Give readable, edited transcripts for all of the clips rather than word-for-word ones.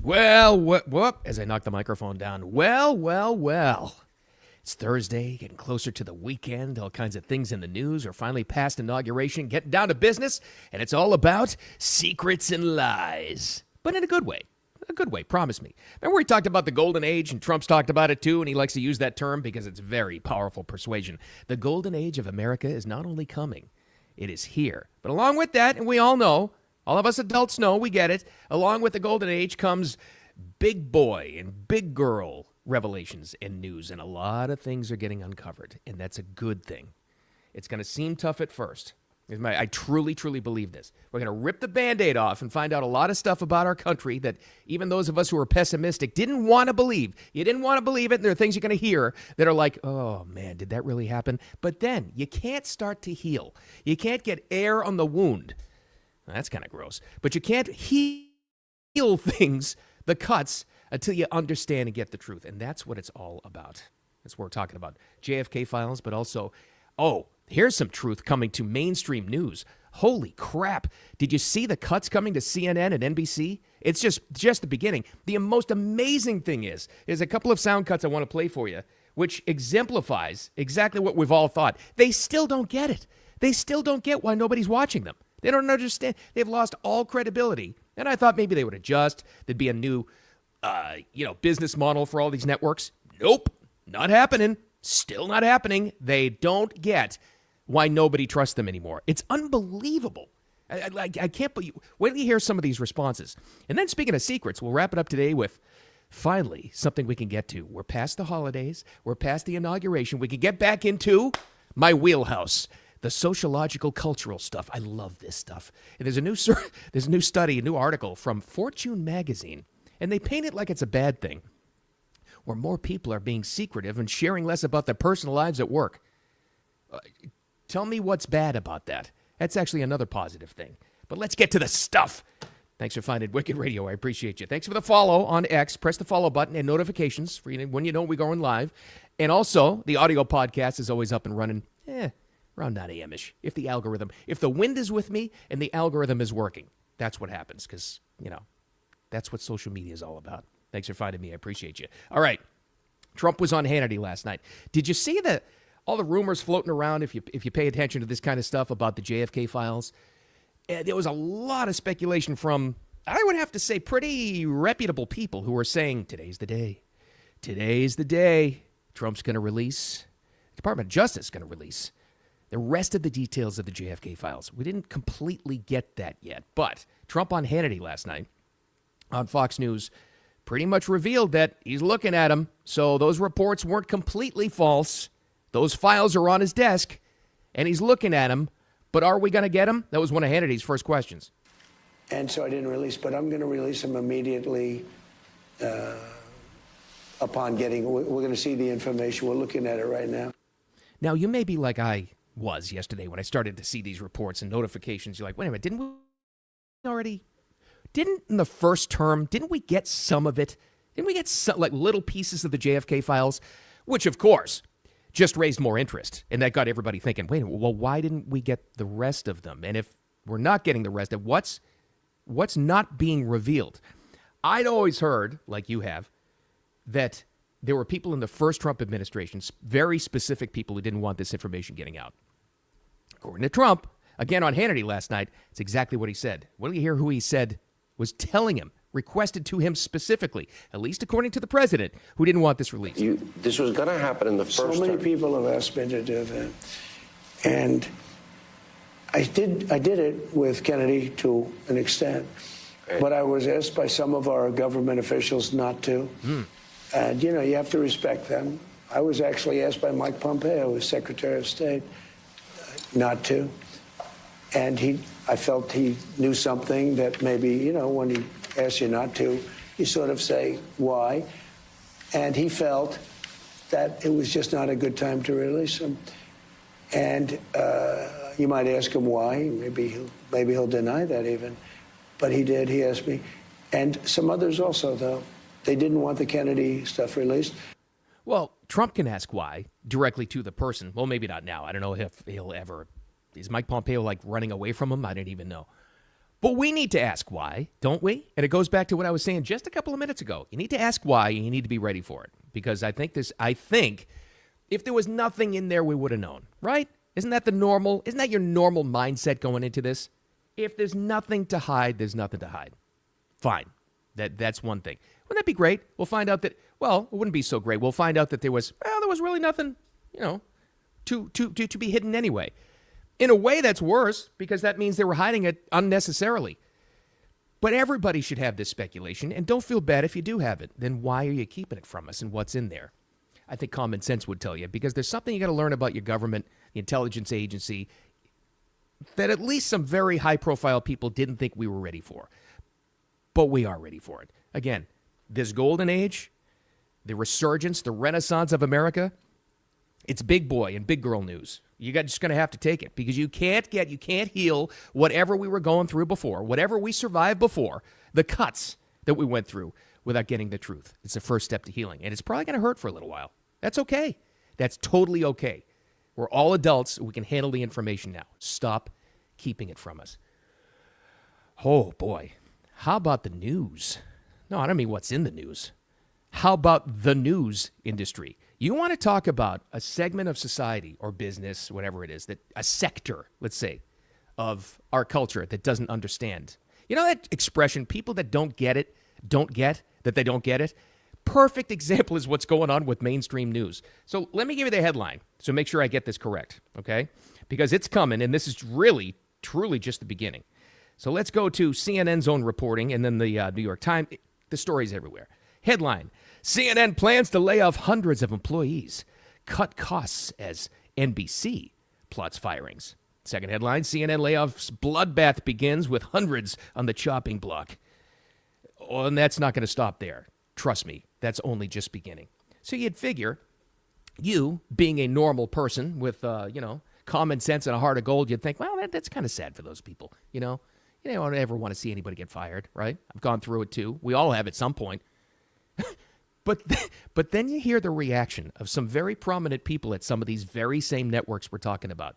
Whoop, as I knock the microphone down. Well. It's Thursday, getting closer to the weekend. All kinds of things in the news. We're finally past inauguration, getting down to business, and it's all about secrets and lies. But in a good way. A good way, promise me. Remember we talked about the golden age, and Trump's talked about it too, and he likes to use that term because it's very powerful persuasion. The golden age of America is not only coming, it is here. But along with that, and we all know, all of us adults know, we get it, along with the golden age comes big boy and big girl revelations and news, and a lot of things are getting uncovered, and that's a good thing. It's going to seem tough at first. I truly believe this. We're going to rip the Band-Aid off and find out a lot of stuff about our country that even those of us who are pessimistic didn't want to believe. You didn't want to believe it, and there are things you're going to hear that are like, oh, man, did that really happen? But then you can't start to heal. You can't get air on the wound. That's kind of gross. But you can't heal things, the cuts, until you understand and get the truth. And that's what it's all about. That's what we're talking about. JFK files, but also, here's some truth coming to mainstream news. Holy crap. Did you see the cuts coming to CNN and NBC? It's just the beginning. The most amazing thing is a couple of sound cuts I want to play for you, which exemplifies exactly what we've all thought. They still don't get it. They still don't get why nobody's watching them. They don't understand. They've lost all credibility. And I thought maybe they would adjust. There'd be a new, business model for all these networks. Nope, not happening. Still not happening. They don't get why nobody trusts them anymore. It's unbelievable. I can't believe. Wait till you hear some of these responses. And then speaking of secrets, we'll wrap it up today with finally something we can get to. We're past the holidays. We're past the inauguration. We can get back into my wheelhouse. The sociological, cultural stuff. I love this stuff. And there's a new study, a new article from Fortune magazine, and they paint it like it's a bad thing, where more people are being secretive and sharing less about their personal lives at work. Tell me what's bad about that. That's actually another positive thing. But let's get to the stuff. Thanks for finding Wicked Radio. I appreciate you. Thanks for the follow on X. Press the follow button and notifications for when you know we're going live. And also, the audio podcast is always up and running. Around 9 a.m.-ish, if the wind is with me and the algorithm is working. That's what happens, because, that's what social media is all about. Thanks for finding me. I appreciate you. All right. Trump was on Hannity last night. Did you see all the rumors floating around, if you pay attention to this kind of stuff about the JFK files? There was a lot of speculation from, I would have to say, pretty reputable people who were saying, today's the day. Today's the day. Trump's going to release, Department of Justice is going to release the rest of the details of the JFK files. We didn't completely get that yet, but Trump on Hannity last night on Fox News pretty much revealed that he's looking at them. So those reports weren't completely false. Those files are on his desk, and he's looking at them. But are we going to get them? That was one of Hannity's first questions. And so I didn't release, but I'm going to release them immediately upon getting, we're going to see the information. We're looking at it right now. Now, you may be like I was yesterday when I started to see these reports and notifications. You're like, wait a minute, didn't in the first term, didn't we get some of it? Didn't we get some, like little pieces of the JFK files? Which, of course, just raised more interest. And that got everybody thinking, wait a minute, well, why didn't we get the rest of them? And if we're not getting the rest of what's not being revealed? I'd always heard, like you have, that there were people in the first Trump administration, very specific people who didn't want this information getting out. According to Trump, again on Hannity last night, it's exactly what he said. What do you hear who he said was telling him, requested to him specifically, at least according to the president, who didn't want this released? This was going to happen in the first So many term. people have asked me to do that. And I did it with Kennedy to an extent. Okay. But I was asked by some of our government officials not to. And, you have to respect them. I was actually asked by Mike Pompeo, who's Secretary of State, not to. And I felt he knew something that maybe, when he asks you not to, you sort of say, why? And he felt that it was just not a good time to release him. And you might ask him why. Maybe he'll deny that even. But he did. He asked me. And some others also, though. They didn't want the Kennedy stuff released. Well, Trump can ask why directly to the person. Well, maybe not now. I don't know if he'll ever. Is Mike Pompeo like running away from him? I don't even know. But we need to ask why, don't we? And it goes back to what I was saying just a couple of minutes ago. You need to ask why, and you need to be ready for it. Because I think if there was nothing in there, we would have known, right? Isn't that your normal mindset going into this? If there's nothing to hide, there's nothing to hide. Fine. That's one thing. Wouldn't that be great? We'll find out that, well, it wouldn't be so great. We'll find out that there was really nothing, to be hidden anyway. In a way, that's worse because that means they were hiding it unnecessarily. But everybody should have this speculation, and don't feel bad if you do have it. Then why are you keeping it from us and what's in there? I think common sense would tell you, because there's something you got to learn about your government, the intelligence agency, that at least some very high-profile people didn't think we were ready for. But we are ready for it. Again, this golden age, the resurgence, the renaissance of America, it's big boy and big girl news. You're just going to have to take it because you can't heal whatever we were going through before, whatever we survived before, the cuts that we went through without getting the truth. It's the first step to healing, and it's probably going to hurt for a little while. That's okay. That's totally okay. We're all adults. We can handle the information now. Stop keeping it from us. Oh, boy. How about the news? No, I don't mean what's in the news. How about the news industry? You want to talk about a segment of society or business, whatever it is, that a sector, let's say, of our culture that doesn't understand. You know that expression, people that don't get it, don't get that they don't get it? Perfect example is what's going on with mainstream news. So let me give you the headline, so make sure I get this correct, okay? Because it's coming, and this is really, truly just the beginning. So let's go to CNN's own reporting, and then the New York Times. The story's everywhere. Headline, CNN plans to lay off hundreds of employees, cut costs as NBC plots firings. Second headline, CNN layoffs bloodbath begins with hundreds on the chopping block. Oh, and that's not going to stop there. Trust me, that's only just beginning. So you'd figure, you being a normal person with, common sense and a heart of gold, you'd think, well, that's kind of sad for those people, You don't ever want to see anybody get fired, right? I've gone through it too. We all have at some point. But then you hear the reaction of some very prominent people at some of these very same networks we're talking about.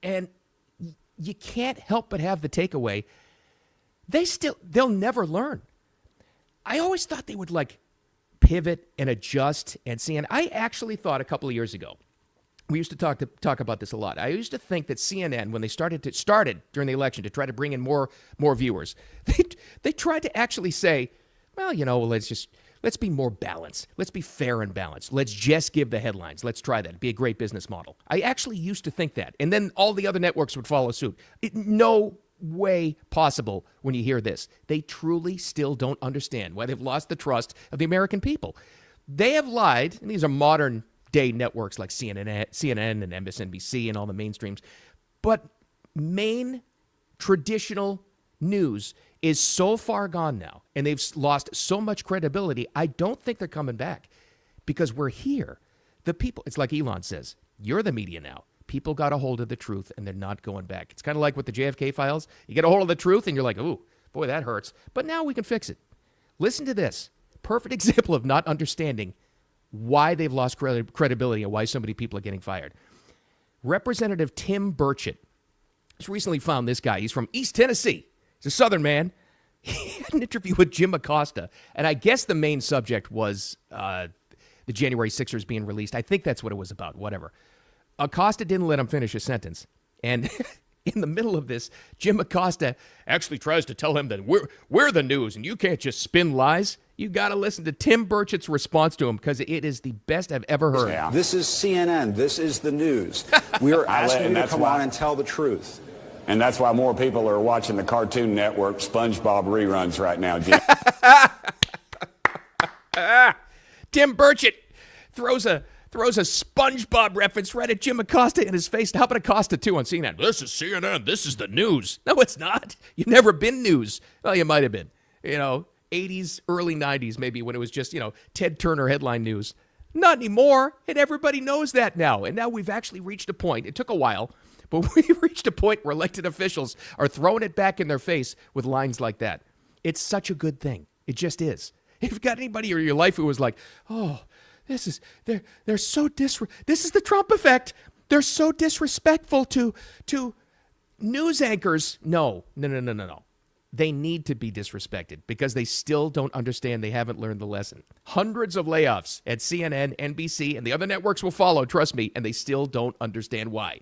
And you can't help but have the takeaway. They'll never learn. I always thought they would pivot and adjust and see. And I actually thought a couple of years ago, we used to talk about this a lot. I used to think that CNN, when they started during the election to try to bring in more viewers, they tried to actually say, well, let's be more balanced. Let's be fair and balanced. Let's just give the headlines. Let's try that. It'd be a great business model. I actually used to think that. And then all the other networks would follow suit. No way possible when you hear this. They truly still don't understand why they've lost the trust of the American people. They have lied, and these are modern day networks like CNN and MSNBC and all the mainstreams. But main traditional news is so far gone now, and they've lost so much credibility, I don't think they're coming back because we're here. The people, it's like Elon says, you're the media now. People got a hold of the truth, and they're not going back. It's kind of like with the JFK files. You get a hold of the truth, and you're like, ooh, boy, that hurts. But now we can fix it. Listen to this. Perfect example of not understanding why they've lost credibility and why so many people are getting fired. Representative Tim Burchett has recently found this guy. He's from East Tennessee. He's a Southern man. He had an interview with Jim Acosta, and I guess the main subject was the January 6ers being released. I think that's what it was about, whatever. Acosta didn't let him finish his sentence, and in the middle of this, Jim Acosta actually tries to tell him that we're the news, and you can't just spin lies. You got to listen to Tim Burchett's response to him because it is the best I've ever heard. Yeah. This is CNN. This is the news. We are asking you to come on and tell the truth. And that's why more people are watching the Cartoon Network SpongeBob reruns right now, Jim. Tim Burchett throws a SpongeBob reference right at Jim Acosta in his face. How about Acosta, too, on CNN? This is CNN. This is the news. No, it's not. You've never been news. Well, you might have been. 80s, early 90s, maybe, when it was just, Ted Turner headline news. Not anymore. And everybody knows that now. And now we've actually reached a point. It took a while. But we reached a point where elected officials are throwing it back in their face with lines like that. It's such a good thing. It just is. If you've got anybody in your life who was like, oh, they're so this is the Trump effect. They're so disrespectful to news anchors, no. They need to be disrespected because they still don't understand. They haven't learned the lesson. Hundreds of layoffs at CNN, NBC, and the other networks will follow, trust me, and they still don't understand why.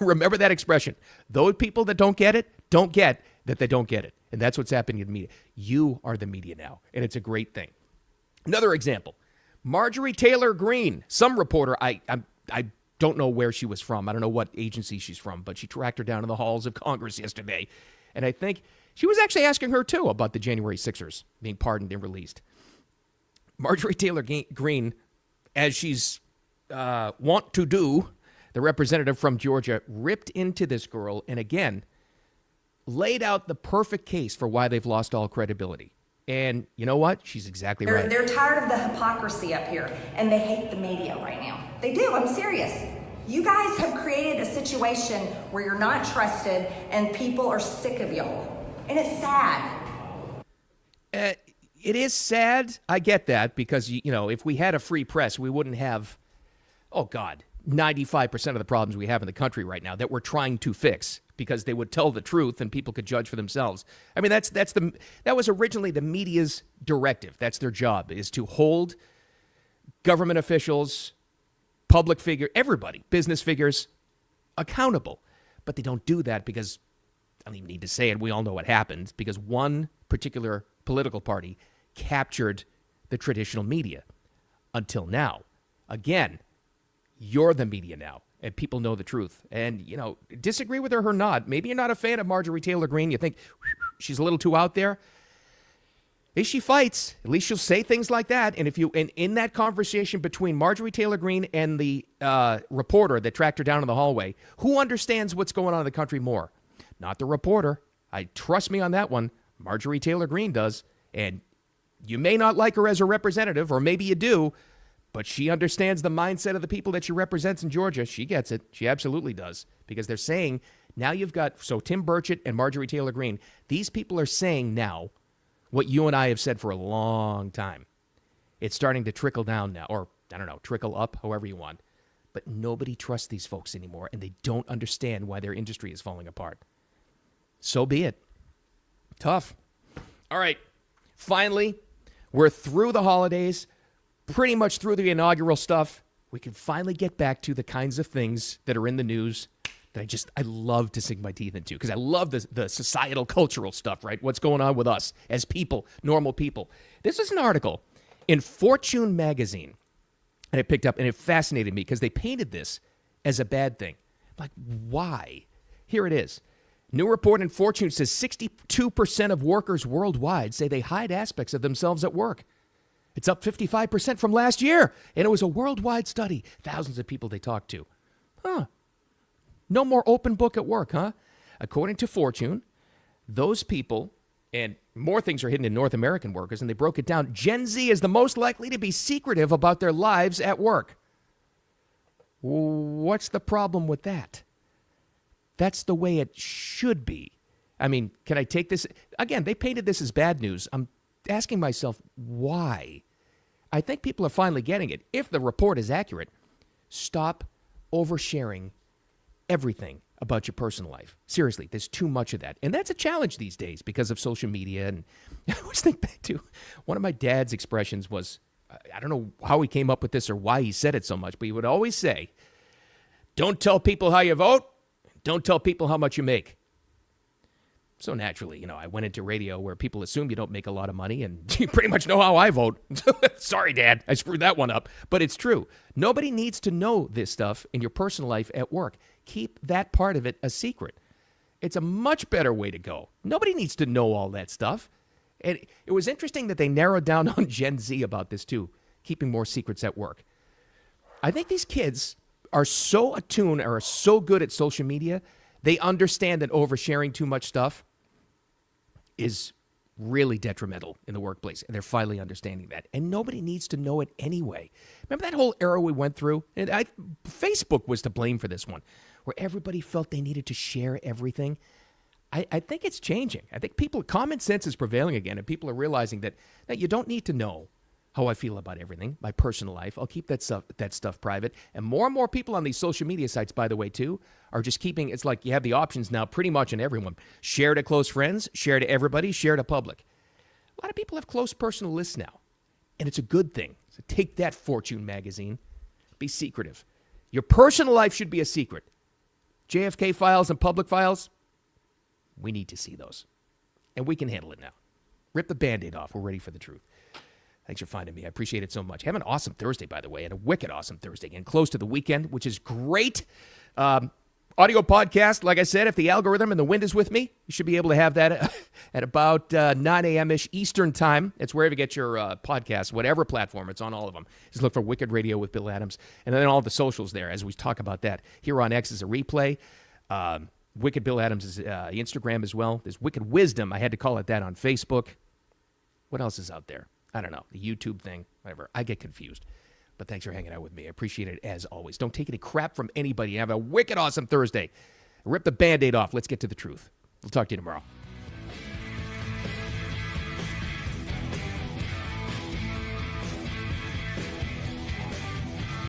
Remember that expression. Those people that don't get it, don't get that they don't get it. And that's what's happening in the media. You are the media now, and it's a great thing. Another example, Marjorie Taylor Greene, some reporter, I don't know where she was from. I don't know what agency she's from, but she tracked her down in the halls of Congress yesterday. And I think she was actually asking her, too, about the January 6ers being pardoned and released. Marjorie Taylor Greene, as she's wont to do, the representative from Georgia, ripped into this girl and, again, laid out the perfect case for why they've lost all credibility. And you know what? She's exactly right. They're tired of the hypocrisy up here, and they hate the media right now. They do. I'm serious. You guys have created a situation where you're not trusted, and people are sick of y'all. And it's sad. It is sad. I get that because, if we had a free press, we wouldn't have, 95% of the problems we have in the country right now that we're trying to fix because they would tell the truth and people could judge for themselves. I mean, that was originally the media's directive. That's their job, is to hold government officials, public figure, everybody, business figures accountable. But they don't do that because, I don't even need to say it, we all know what happened, because one particular political party captured the traditional media until now. Again, you're the media now, and people know the truth. And, disagree with her or not, maybe you're not a fan of Marjorie Taylor Greene, you think she's a little too out there. At least she fights. At least she'll say things like that. And in that conversation between Marjorie Taylor Greene and the reporter that tracked her down in the hallway, who understands what's going on in the country more? Not the reporter. Trust me on that one. Marjorie Taylor Greene does. And you may not like her as a representative, or maybe you do, but she understands the mindset of the people that she represents in Georgia. She gets it. She absolutely does. Because they're saying, now you've got, Tim Burchett and Marjorie Taylor Greene, these people are saying now what you and I have said for a long time. It's starting to trickle down now, or, trickle up, however you want. But nobody trusts these folks anymore, and they don't understand why their industry is falling apart. So be it. Tough. All right. Finally, we're through the holidays, pretty much through the inaugural stuff. We can finally get back to the kinds of things that are in the news that I love to sink my teeth into, because I love the societal, cultural stuff, right? What's going on with us as people, normal people. This is an article in Fortune magazine, and it picked up, and it fascinated me because they painted this as a bad thing. Like, why? Here it is. New report in Fortune says 62% of workers worldwide say they hide aspects of themselves at work. It's up 55% from last year, and it was a worldwide study. Thousands of people they talked to. No more open book at work, huh? According to Fortune, those people, and more things are hidden in North American workers, and they broke it down. Gen Z is the most likely to be secretive about their lives at work. What's the problem with that? That's the way it should be. I mean, can I take this? Again, they painted this as bad news. I'm asking myself, why? I think people are finally getting it. If the report is accurate, stop oversharing everything about your personal life. Seriously, there's too much of that. And that's a challenge these days because of social media. And I always think back to one of my dad's expressions was, I don't know how he came up with this or why he said it so much, but he would always say, don't tell people how you vote. Don't tell people how much you make. So naturally, I went into radio where people assume you don't make a lot of money, and you pretty much know how I vote. Sorry, Dad, I screwed that one up. But it's true. Nobody needs to know this stuff in your personal life at work. Keep that part of it a secret. It's a much better way to go. Nobody needs to know all that stuff. And it was interesting that they narrowed down on Gen Z about this too, keeping more secrets at work. I think these kids are so attuned or are so good at social media, they understand that oversharing too much stuff is really detrimental in the workplace. And they're finally understanding that. And nobody needs to know it anyway. Remember that whole era we went through? And Facebook was to blame for this one, where everybody felt they needed to share everything. I think it's changing. I think common sense is prevailing again, and people are realizing that you don't need to know how I feel about everything, my personal life. I'll keep that stuff private. And more people on these social media sites, by the way, too, are just keeping, it's like you have the options now pretty much in everyone. Share to close friends, share to everybody, share to public. A lot of people have close personal lists now, and it's a good thing. So take that, Fortune magazine. Be secretive. Your personal life should be a secret. JFK files and public files, we need to see those. And we can handle it now. Rip the Band-Aid off. We're ready for the truth. Thanks for finding me. I appreciate it so much. Have an awesome Thursday, by the way, and a wicked awesome Thursday. And close to the weekend, which is great. Audio podcast, like I said, if the algorithm and the wind is with me, you should be able to have that at about 9 a.m.-ish Eastern time. It's wherever you get your podcasts, whatever platform. It's on all of them. Just look for Wicked Radio with Bill Adams. And then all the socials there as we talk about that. Here on X is a replay. Wicked Bill Adams is Instagram as well. There's Wicked Wisdom. I had to call it that on Facebook. What else is out there? I don't know. The YouTube thing, whatever. I get confused. But thanks for hanging out with me. I appreciate it as always. Don't take any crap from anybody. Have a wicked awesome Thursday. Rip the Band-Aid off. Let's get to the truth. We'll talk to you tomorrow.